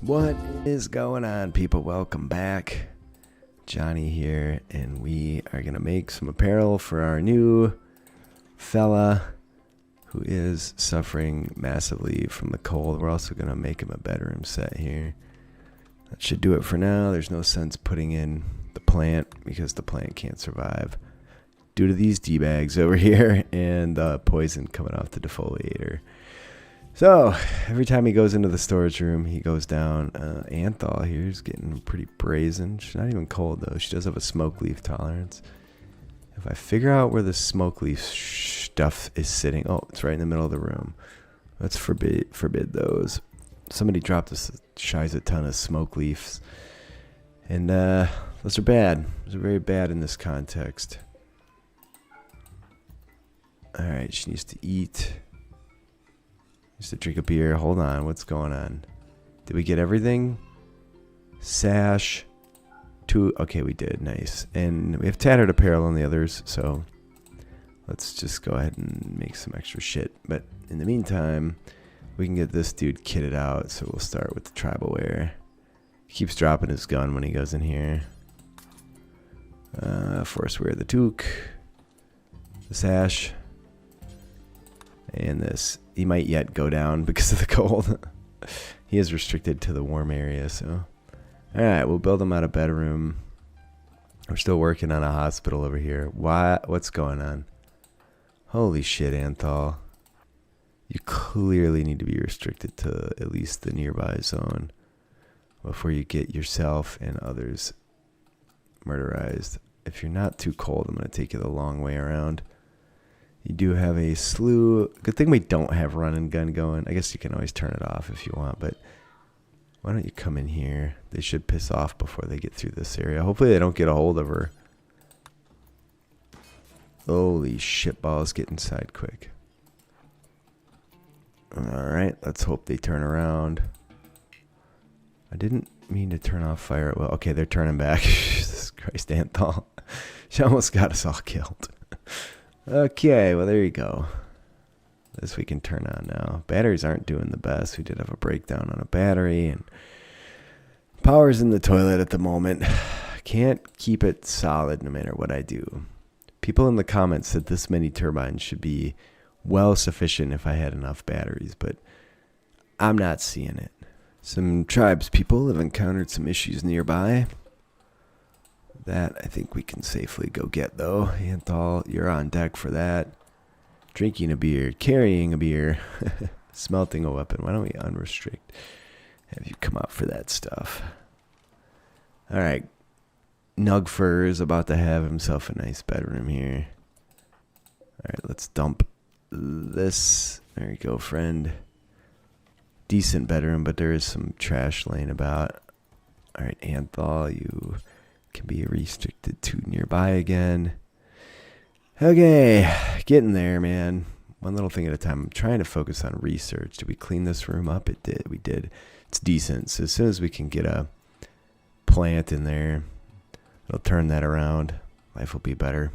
What is going on, people? Welcome back. Johnny here, and we are going to make some apparel for our new fella who is suffering massively from the cold. We're also going to make him a bedroom set here. That should do it for now. There's no sense putting in the plant because the plant can't survive due to these D-bags over here and poison coming off the defoliator. So, every time he goes into the storage room, he goes down. Anthol here is getting pretty brazen. She's not even cold, though. She does have a smoke leaf tolerance. If I figure out where the smoke leaf stuff is sitting... Oh, it's right in the middle of the room. Let's forbid those. Somebody dropped us a ton of smoke leaves. And those are bad. Those are very bad in this context. Alright, she needs to eat... Just to drink a beer. Hold on. What's going on? Did we get everything? Sash. Okay, we did. Nice. And we have tattered apparel on the others, so let's just go ahead and make some extra shit. But in the meantime, we can get this dude kitted out, so we'll start with the tribal wear. He keeps dropping his gun when he goes in here. Force wear the toque. The sash. And this. He might yet go down because of the cold. He is restricted to the warm area, so. Alright, we'll build him out a bedroom. We're still working on a hospital over here. What's going on? Holy shit, Anthol. You clearly need to be restricted to at least the nearby zone before you get yourself and others murderized. If you're not too cold, I'm going to take you the long way around. You do have a slew. Good thing we don't have run and gun going. I guess you can always turn it off if you want, but why don't you come in here? They should piss off before they get through this area. Hopefully they don't get a hold of her. Holy shit balls, get inside quick. Alright, let's hope they turn around. I didn't mean to turn off fire. Well, okay, they're turning back. Jesus Christ, Anthol. She almost got us all killed. Okay, well, there you go. This we can turn on now. Batteries aren't doing the best. We did have a breakdown on a battery, and power's in the toilet at the moment. Can't keep it solid no matter what I do. People in the comments said this many turbines should be well sufficient if I had enough batteries, but I'm not seeing it. Some tribes people have encountered some issues nearby. That I think we can safely go get, though. Anthol, you're on deck for that. Drinking a beer, carrying a beer, smelting a weapon. Why don't we unrestrict? Have you come out for that stuff? All right. Nugfur is about to have himself a nice bedroom here. All right, let's dump this. There you go, friend. Decent bedroom, but there is some trash laying about. All right, Anthol, you can be restricted to nearby again. Okay, getting there, man. One little thing at a time. I'm trying to focus on research. Did we clean this room up? It did. We did. It's decent. So as soon as we can get a plant in there, it'll turn that around. Life will be better.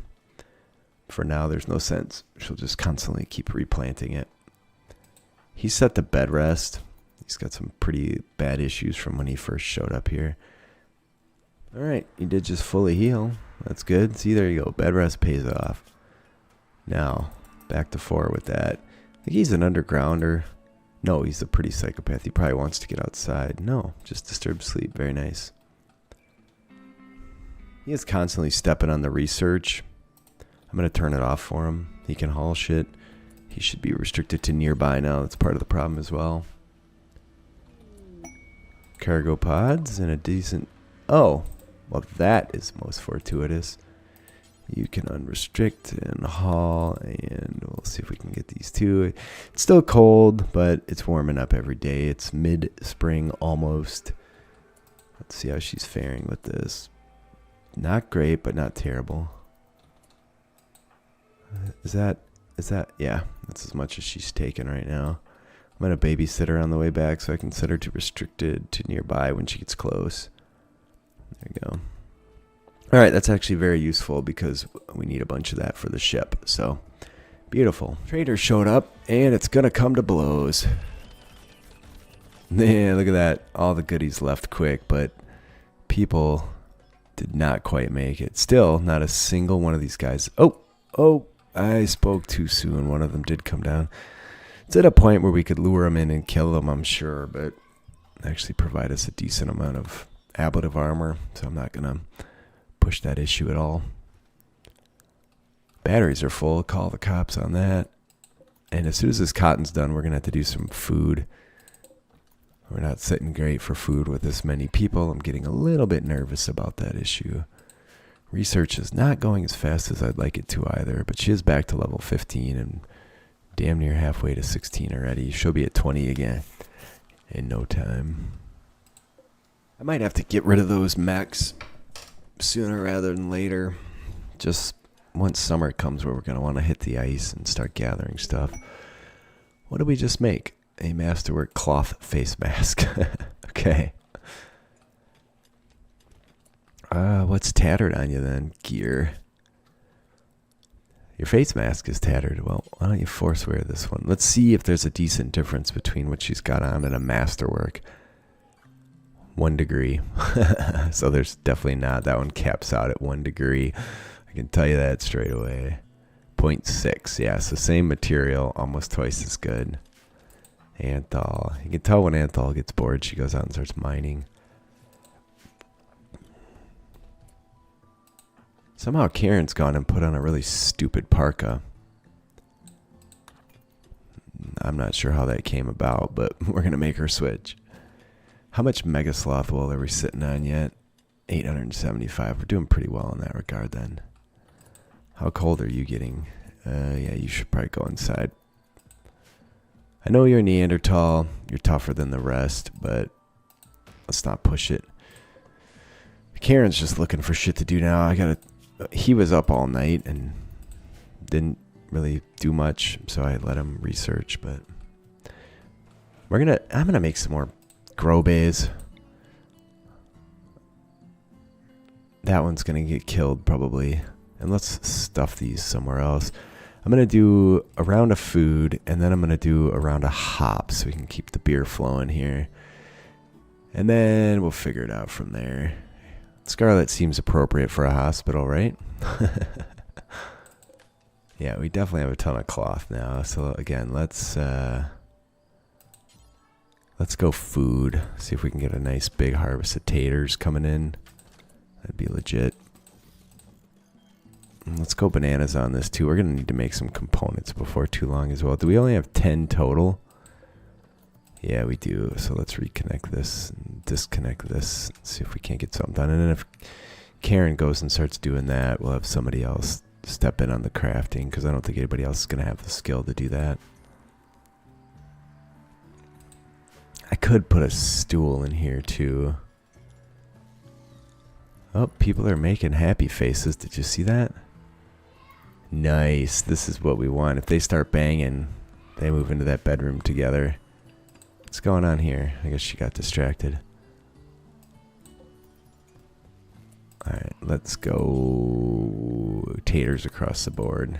For now, there's no sense. She'll just constantly keep replanting it. He's set to bed rest. He's got some pretty bad issues from when he first showed up here. Alright, he did just fully heal. That's good. See, there you go. Bed rest pays off. Now, back to 4 with that. I think he's an undergrounder. No, he's a pretty psychopath. He probably wants to get outside. No, just disturb sleep. Very nice. He is constantly stepping on the research. I'm going to turn it off for him. He can haul shit. He should be restricted to nearby now. That's part of the problem as well. Cargo pods and a decent... Oh, well, that is most fortuitous. You can unrestrict and haul, and we'll see if we can get these two. It's still cold, but it's warming up every day. It's mid-spring almost. Let's see how she's faring with this. Not great, but not terrible. Is that, yeah, that's as much as she's taking right now. I'm going to babysit her on the way back so I can set her to restricted to nearby when she gets close. There you go. All right, that's actually very useful because we need a bunch of that for the ship. So, beautiful. Trader showed up, and it's going to come to blows. Yeah, look at that. All the goodies left quick, but people did not quite make it. Still, not a single one of these guys. Oh, I spoke too soon. One of them did come down. It's at a point where we could lure them in and kill them, I'm sure, but actually provide us a decent amount of ablative armor, so I'm not going to push that issue at all. Batteries are full. Call the cops on that. And as soon as this cotton's done, we're going to have to do some food. We're not sitting great for food with this many people. I'm getting a little bit nervous about that issue. Research is not going as fast as I'd like it to either, but she is back to level 15 and damn near halfway to 16 already. She'll be at 20 again in no time. I might have to get rid of those mechs sooner rather than later. Just once summer comes where we're going to want to hit the ice and start gathering stuff. What did we just make? A masterwork cloth face mask. Okay. What's tattered on you then? Gear. Your face mask is tattered. Well, why don't you force wear this one? Let's see if there's a decent difference between what she's got on and a masterwork. 1 degree. So there's definitely not. That one caps out at 1 degree. I can tell you that straight away. 0.6. Yeah, so same material, almost twice as good. Anthol. You can tell when Anthol gets bored, she goes out and starts mining. Somehow Karen's gone and put on a really stupid parka. I'm not sure how that came about, but we're going to make her switch. How much Mega Sloth wool are we sitting on yet? 875. We're doing pretty well in that regard then. How cold are you getting? Yeah, you should probably go inside. I know you're Neanderthal. You're tougher than the rest, but let's not push it. Karen's just looking for shit to do now. He was up all night and didn't really do much, so I let him research, but I'm gonna make some more grow bays. That one's gonna get killed probably. And let's stuff these somewhere else. I'm going to do a round of food, and then I'm going to do a round of hops so we can keep the beer flowing here. And then we'll figure it out from there. Scarlet seems appropriate for a hospital, right? Yeah, we definitely have a ton of cloth now. So again, let's go food. See if we can get a nice big harvest of taters coming in. That'd be legit. Let's go bananas on this too. We're going to need to make some components before too long as well. Do we only have 10 total? Yeah, we do. So let's reconnect this and disconnect this. See if we can't get something done. And then if Karen goes and starts doing that, we'll have somebody else step in on the crafting because I don't think anybody else is going to have the skill to do that. I could put a stool in here too. Oh, people are making happy faces. Did you see that? Nice. This is what we want. If they start banging, they move into that bedroom together. What's going on here? I guess she got distracted. Alright, let's go taters across the board.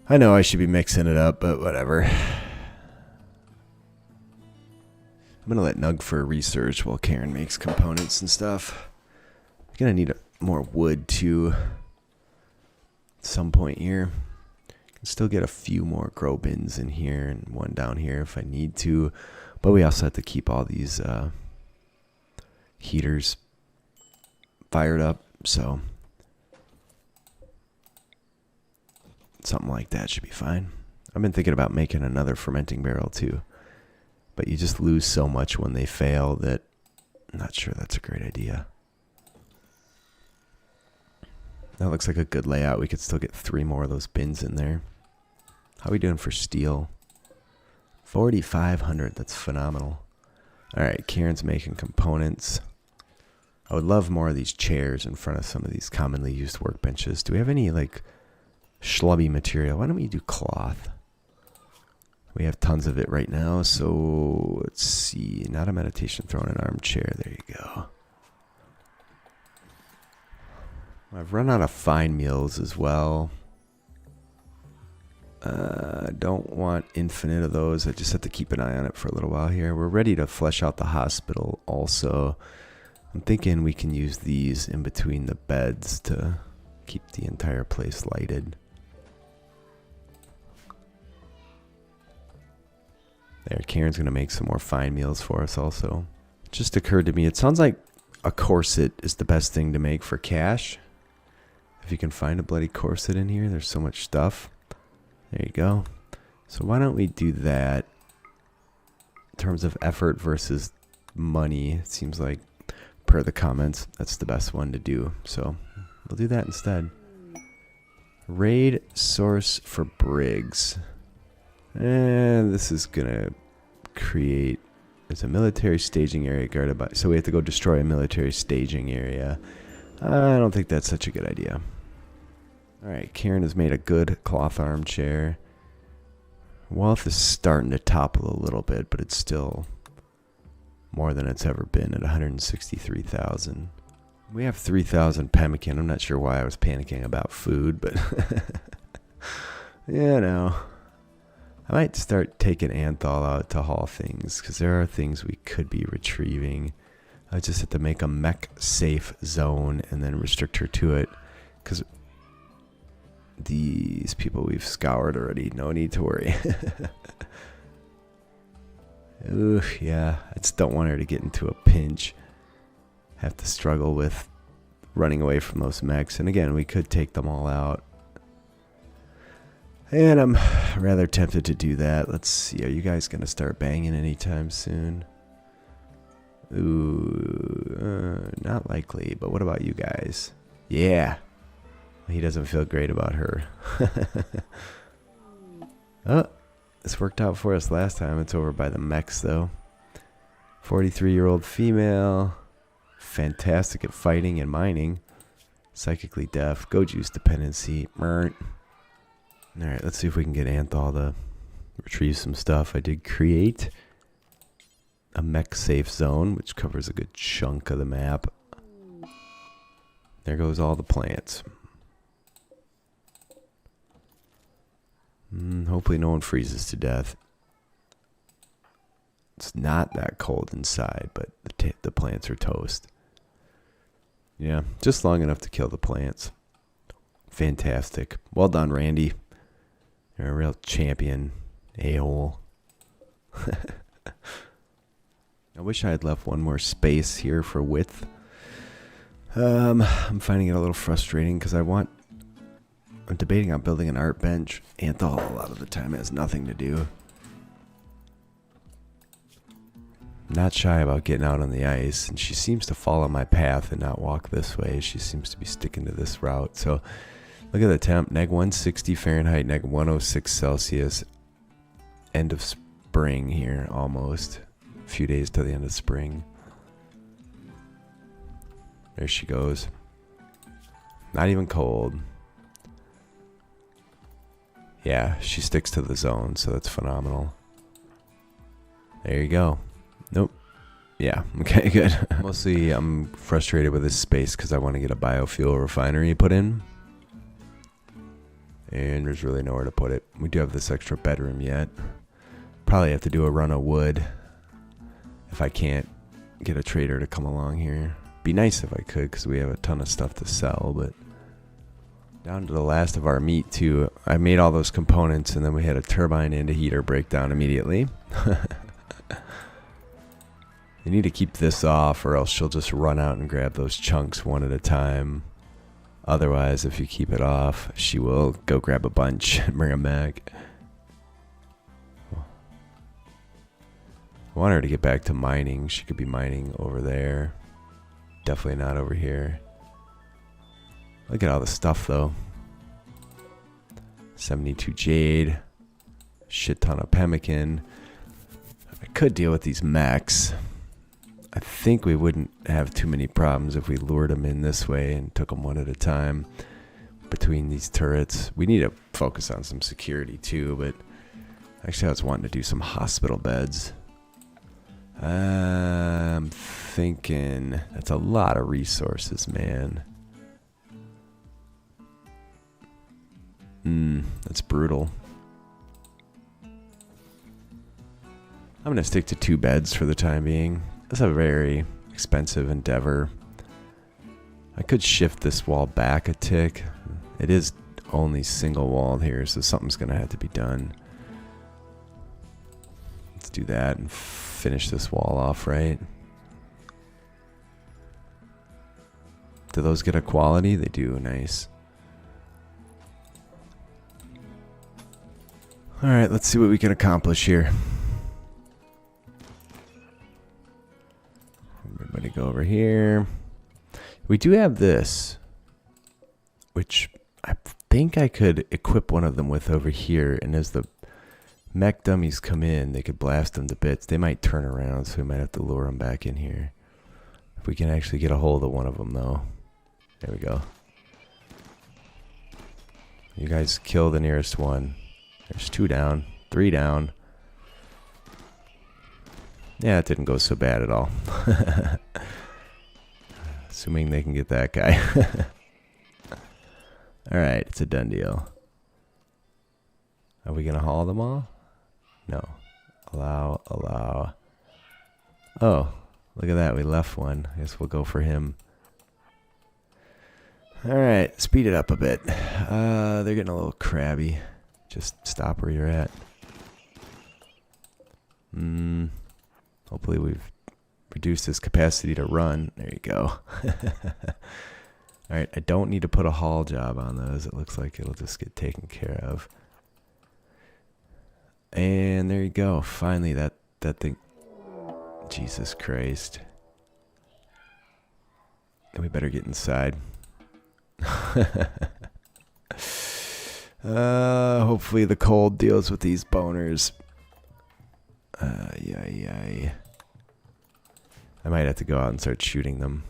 I know I should be mixing it up, but whatever. I'm going to let Nug for research while Karen makes components and stuff. I'm going to need more wood too. At some point here. Can still get a few more grow bins in here and one down here if I need to. But we also have to keep all these heaters fired up. So something like that should be fine. I've been thinking about making another fermenting barrel too. But you just lose so much when they fail that I'm not sure that's a great idea. That looks like a good layout. We could still get 3 more of those bins in there. How are we doing for steel? 4,500. That's phenomenal. All right, Karen's making components. I would love more of these chairs in front of some of these commonly used workbenches. Do we have any like schlubby material? Why don't we do cloth? We have tons of it right now. So let's see. Not a meditation throne, an armchair. There you go. I've run out of fine meals as well. Don't want infinite of those. I just have to keep an eye on it for a little while here. We're ready to flesh out the hospital also. I'm thinking we can use these in between the beds to keep the entire place lighted. There, Karen's going to make some more fine meals for us also. It just occurred to me, it sounds like a corset is the best thing to make for cash. If you can find a bloody corset in here, there's so much stuff. There you go. So why don't we do that in terms of effort versus money? It seems like, per the comments, that's the best one to do. So we'll do that instead. Raid source for Briggs. And this is going to create... There's a military staging area guarded by... So we have to go destroy a military staging area. I don't think that's such a good idea. Alright, Karen has made a good cloth armchair. Wealth is starting to topple a little bit, but it's still more than it's ever been at 163,000. We have 3,000 pemmican. I'm not sure why I was panicking about food, but... yeah, no. I might start taking Anthol out to haul things, because there are things we could be retrieving. I just have to make a mech safe zone and then restrict her to it, because these people we've scoured already. No need to worry. Ooh, yeah. I just don't want her to get into a pinch. Have to struggle with running away from those mechs. And again, we could take them all out. And I'm rather tempted to do that. Let's see. Are you guys going to start banging anytime soon? Ooh, not likely. But what about you guys? Yeah. He doesn't feel great about her. Oh, this worked out for us last time. It's over by the mechs, though. 43-year-old female. Fantastic at fighting and mining. Psychically deaf. Go juice dependency. Alright, let's see if we can get Anthol to retrieve some stuff. I did create a mech safe zone, which covers a good chunk of the map. There goes all the plants. Hopefully no one freezes to death. It's not that cold inside, but the plants are toast. Yeah, just long enough to kill the plants. Fantastic. Well done, Randy. You're a real champion, a-hole. I wish I had left one more space here for width. I'm finding it a little frustrating because I'm debating on building an art bench. Anthol a lot of the time has nothing to do. Not shy about getting out on the ice, and she seems to follow my path and not walk this way. She seems to be sticking to this route. So look at the temp, -160 Fahrenheit, -106 Celsius. End of spring here, almost. A few days to the end of spring. There she goes. Not even cold. Yeah, she sticks to the zone, so that's phenomenal. There you go. Nope. Yeah, okay, good. Mostly I'm frustrated with this space because I want to get a biofuel refinery put in. And there's really nowhere to put it. We do have this extra bedroom yet. Probably have to do a run of wood if I can't get a trader to come along here. Be nice if I could because we have a ton of stuff to sell, but down to the last of our meat too. I made all those components and then we had a turbine and a heater breakdown immediately. You need to keep this off or else she'll just run out and grab those chunks one at a time. Otherwise, if you keep it off, she will go grab a bunch and bring them back. I want her to get back to mining. She could be mining over there. Definitely not over here. Look at all the stuff though. 72 jade. Shit ton of pemmican. I could deal with these mechs. I think we wouldn't have too many problems if we lured them in this way and took them one at a time between these turrets. We need to focus on some security too, but actually I was wanting to do some hospital beds. I'm thinking that's a lot of resources, man. That's brutal. I'm going to stick to 2 beds for the time being. That's a very expensive endeavor. I could shift this wall back a tick. It is only single walled here, so something's going to have to be done. Let's do that and finish this wall off, right? Do those get a quality? They do. Nice. Alright, let's see what we can accomplish here. Everybody go over here. We do have this, which I think I could equip one of them with over here, and as the mech dummies come in, they could blast them to bits. They might turn around, so we might have to lure them back in here. If we can actually get a hold of one of them, though. There we go. You guys kill the nearest one. There's 2 down, 3 down. Yeah, it didn't go so bad at all. Assuming they can get that guy. Alright, it's a done deal. Are we going to haul them all? No. Allow. Oh, look at that. We left one. I guess we'll go for him. Alright, speed it up a bit. They're getting a little crabby. Just stop where you're at. Hopefully we've reduced his capacity to run. There you go. Alright, I don't need to put a haul job on those. It looks like it'll just get taken care of. And there you go. Finally, that thing. Jesus Christ. And we better get inside. Hopefully the cold deals with these boners. Yeah. I might have to go out and start shooting them.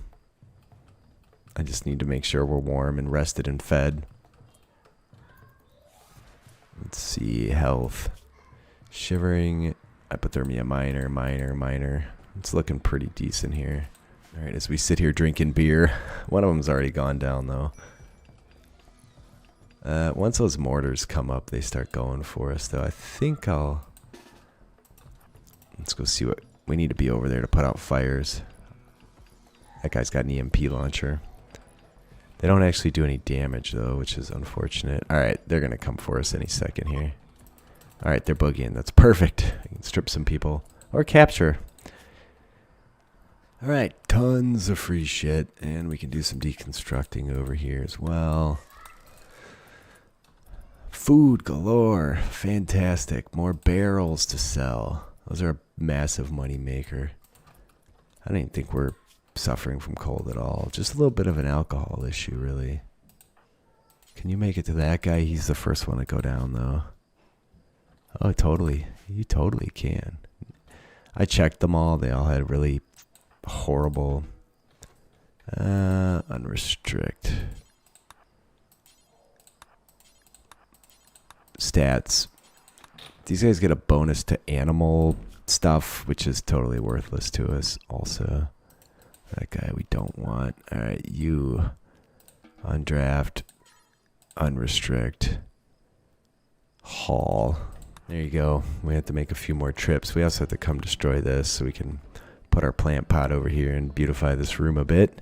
I just need to make sure we're warm and rested and fed. Let's see, health. Shivering, hypothermia minor. It's looking pretty decent here. Alright, as we sit here drinking beer. One of them's already gone down though. Once those mortars come up, they start going for us though. I think I'll... Let's go see what... We need to be over there to put out fires. That guy's got an EMP launcher. They don't actually do any damage though, which is unfortunate. Alright, they're going to come for us any second here. Alright, they're boogieing. That's perfect. I can strip some people. Or capture. Alright, tons of free shit. And we can do some deconstructing over here as well. Food galore. Fantastic. More barrels to sell. Those are a massive money maker. I don't even think we're suffering from cold at all. Just a little bit of an alcohol issue, really. Can you make it to that guy? He's the first one to go down, though. Oh, totally. You totally can. I checked them all. They all had really horrible... unrestrict. Stats. These guys get a bonus to animal stuff, which is totally worthless to us also. That guy we don't want. Alright, you. Undraft. Unrestrict. Haul. There you go. We have to make a few more trips. We also have to come destroy this so we can put our plant pot over here and beautify this room a bit.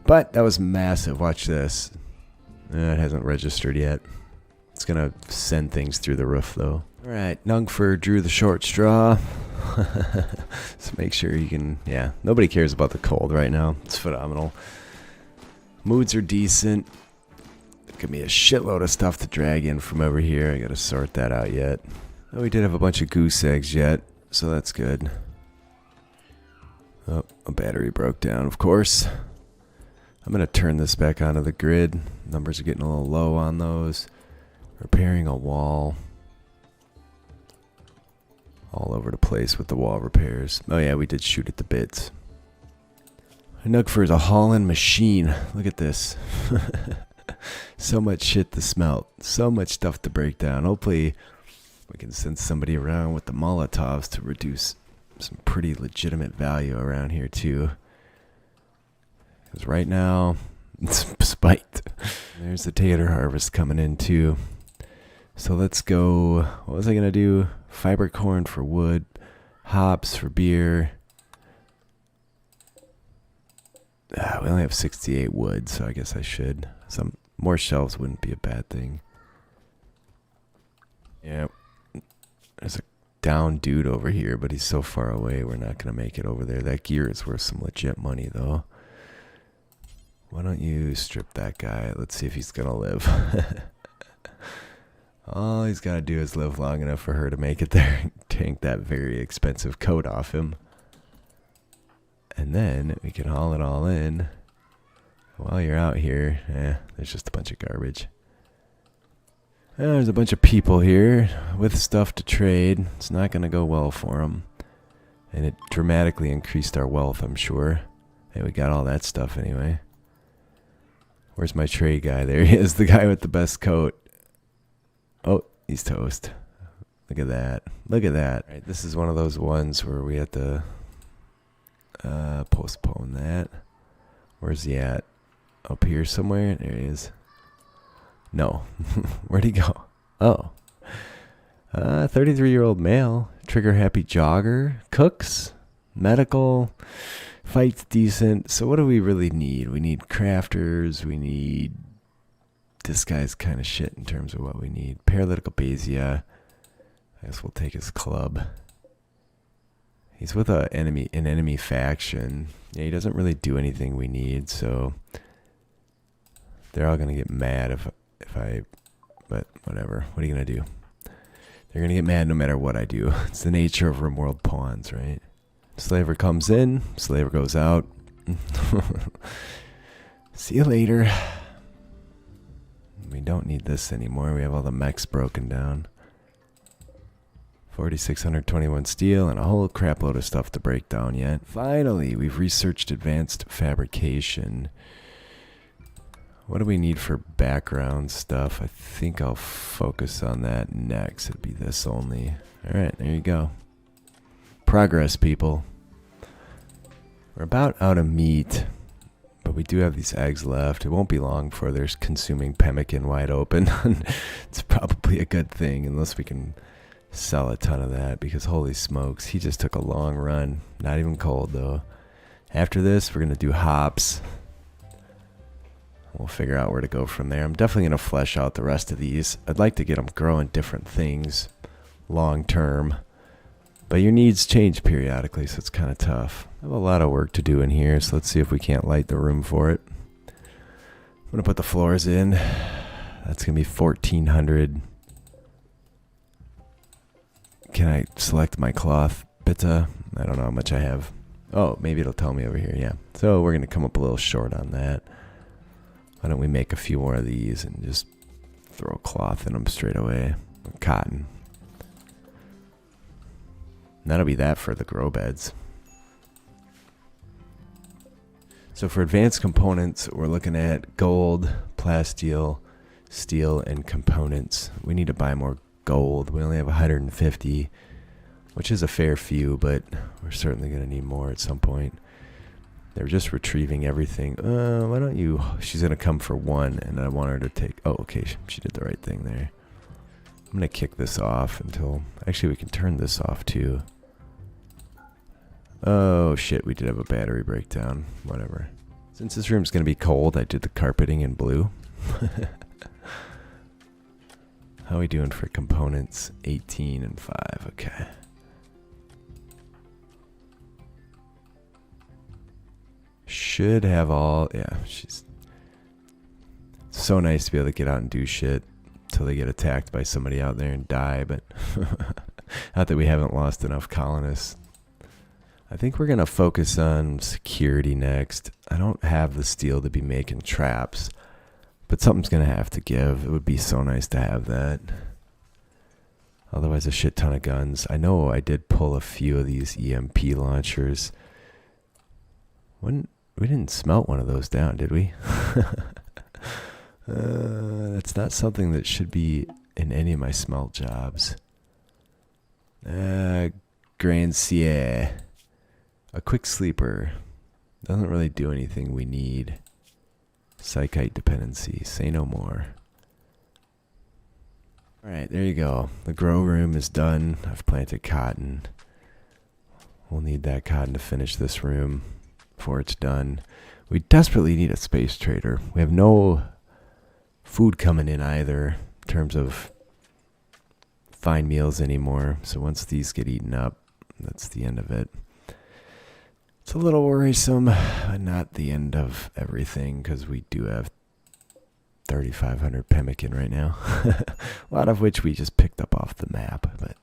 But that was massive. Watch this. It hasn't registered yet. It's going to send things through the roof, though. All right, Nungfer drew the short straw. So make sure you can... Yeah, nobody cares about the cold right now. It's phenomenal. Moods are decent. Give me a shitload of stuff to drag in from over here. I got to sort that out yet. Oh, we did have a bunch of goose eggs yet, so that's good. Oh, a battery broke down, of course. I'm going to turn this back onto the grid. Numbers are getting a little low on those. Repairing a wall. All over the place with the wall repairs. Oh yeah, we did shoot at the bits. Nugfer is a hauling machine. Look at this. So much shit to smelt. So much stuff to break down. Hopefully we can send somebody around with the Molotovs to reduce some pretty legitimate value around here too. Because right now, it's spiked. There's the tater harvest coming in too. So let's go, what was I going to do? Fiber corn for wood, Hops for beer. We only have 68 wood, so I guess I should. Some more shelves wouldn't be a bad thing. Yeah. There's a down dude over here, but he's so far away, we're not going to make it over there. That gear is worth some legit money, though. Why don't you strip that guy? Let's see if he's going to live. All he's got to do is live long enough for her to make it there and take that very expensive coat off him. And then we can haul it all in. While you're out here, there's just a bunch of garbage. There's a bunch of people here with stuff to trade. It's not going to go well for them. And it dramatically increased our wealth, I'm sure. Hey, we got all that stuff anyway. Where's my trade guy? There he is, the guy with the best coat. Oh, he's toast. Look at that. Look at that. All right, this is one of those ones where we have to postpone that. Where's he at? Up here somewhere? There he is. No. Where'd he go? Oh. 33-year-old male. Trigger happy jogger. Cooks. Medical. Fight's decent. So what do we really need? We need crafters. We need... This guy's kind of shit in terms of what we need. Paralytical Basia. I guess we'll take his club. He's with an enemy faction. Yeah, he doesn't really do anything we need, so... They're all going to get mad if I... But whatever. What are you going to do? They're going to get mad no matter what I do. It's the nature of RimWorld pawns, right? Slaver comes in. Slaver goes out. See you later. We don't need this anymore. We have all the mechs broken down. 4,621 steel and a whole crap load of stuff to break down yet. Finally, we've researched advanced fabrication. What do we need for background stuff? I think I'll focus on that next. It'd be this only. Alright, there you go. Progress, people. We're about out of meat, but we do have these eggs left. It won't be long before there's consuming pemmican wide open. It's probably a good thing, unless we can sell a ton of that, because holy smokes, he just took a long run. Not even cold, though. After this, we're going to do hops. We'll figure out where to go from there. I'm definitely going to flesh out the rest of these. I'd like to get them growing different things long term. But your needs change periodically, so it's kind of tough. I have a lot of work to do in here, so let's see if we can't light the room for it. I'm going to put the floors in. That's going to be 1,400. Can I select my cloth? Bitta? I don't know how much I have. Oh, maybe it'll tell me over here, yeah. So we're going to come up a little short on that. Why don't we make a few more of these and just throw cloth in them straight away. Or cotton. And that'll be that for the grow beds. So for advanced components, we're looking at gold, plasteel, steel, and components. We need to buy more gold. We only have 150, which is a fair few, but we're certainly going to need more at some point. They're just retrieving everything. Why don't you... She's going to come for one, and I want her to take... Oh, okay, she did the right thing there. I'm going to kick this off until... Actually, we can turn this off, too. Oh, shit, we did have a battery breakdown. Whatever. Since this room's going to be cold, I did the carpeting in blue. How are we doing for components? 18 and 5, okay. Should have all... Yeah, she's... So nice to be able to get out and do shit until they get attacked by somebody out there and die, but... Not that we haven't lost enough colonists. I think we're going to focus on security next. I don't have the steel to be making traps, but something's going to have to give. It would be so nice to have that. Otherwise, a shit ton of guns. I know I did pull a few of these EMP launchers. We didn't smelt one of those down, did we? That's not something that should be in any of my smelt jobs. Grand Sierra. A quick sleeper. Doesn't really do anything we need. Psychite dependency. Say no more. Alright, there you go. The grow room is done. I've planted cotton. We'll need that cotton to finish this room before it's done. We desperately need a space trader. We have no food coming in either in terms of fine meals anymore. So once these get eaten up, that's the end of it. It's a little worrisome, but not the end of everything, because we do have 3,500 pemmican right now. A lot of which we just picked up off the map, but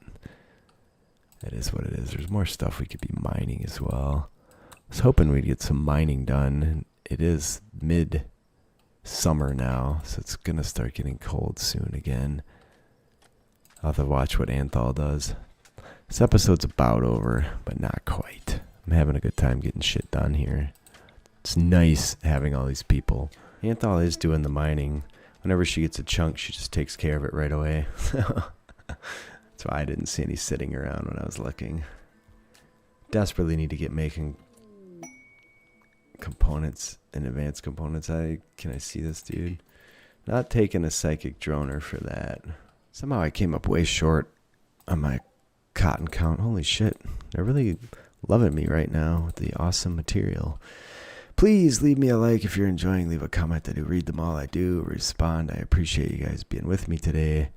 it is what it is. There's more stuff we could be mining as well. I was hoping we'd get some mining done. It is mid-summer now, so it's going to start getting cold soon again. I'll have to watch what Anthol does. This episode's about over, but not quite. I'm having a good time getting shit done here. It's nice having all these people. Anthol is doing the mining. Whenever she gets a chunk, she just takes care of it right away. That's why I didn't see any sitting around when I was looking. Desperately need to get making components and advanced components. Can I see this dude? Not taking a psychic droner for that. Somehow I came up way short on my cotton count. Holy shit. They're really loving me right now with the awesome material. Please leave me a like if you're enjoying. Leave a comment. I do read them all. I do respond. I appreciate you guys being with me today.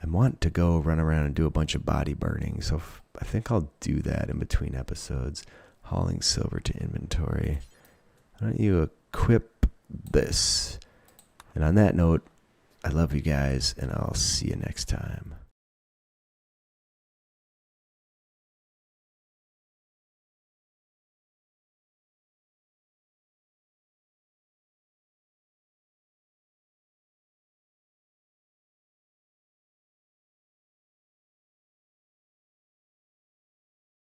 I want to go run around and do a bunch of body burning, so I think I'll do that in between episodes. Hauling silver to inventory. Why don't you equip this? And on that note, I love you guys, and I'll see you next time.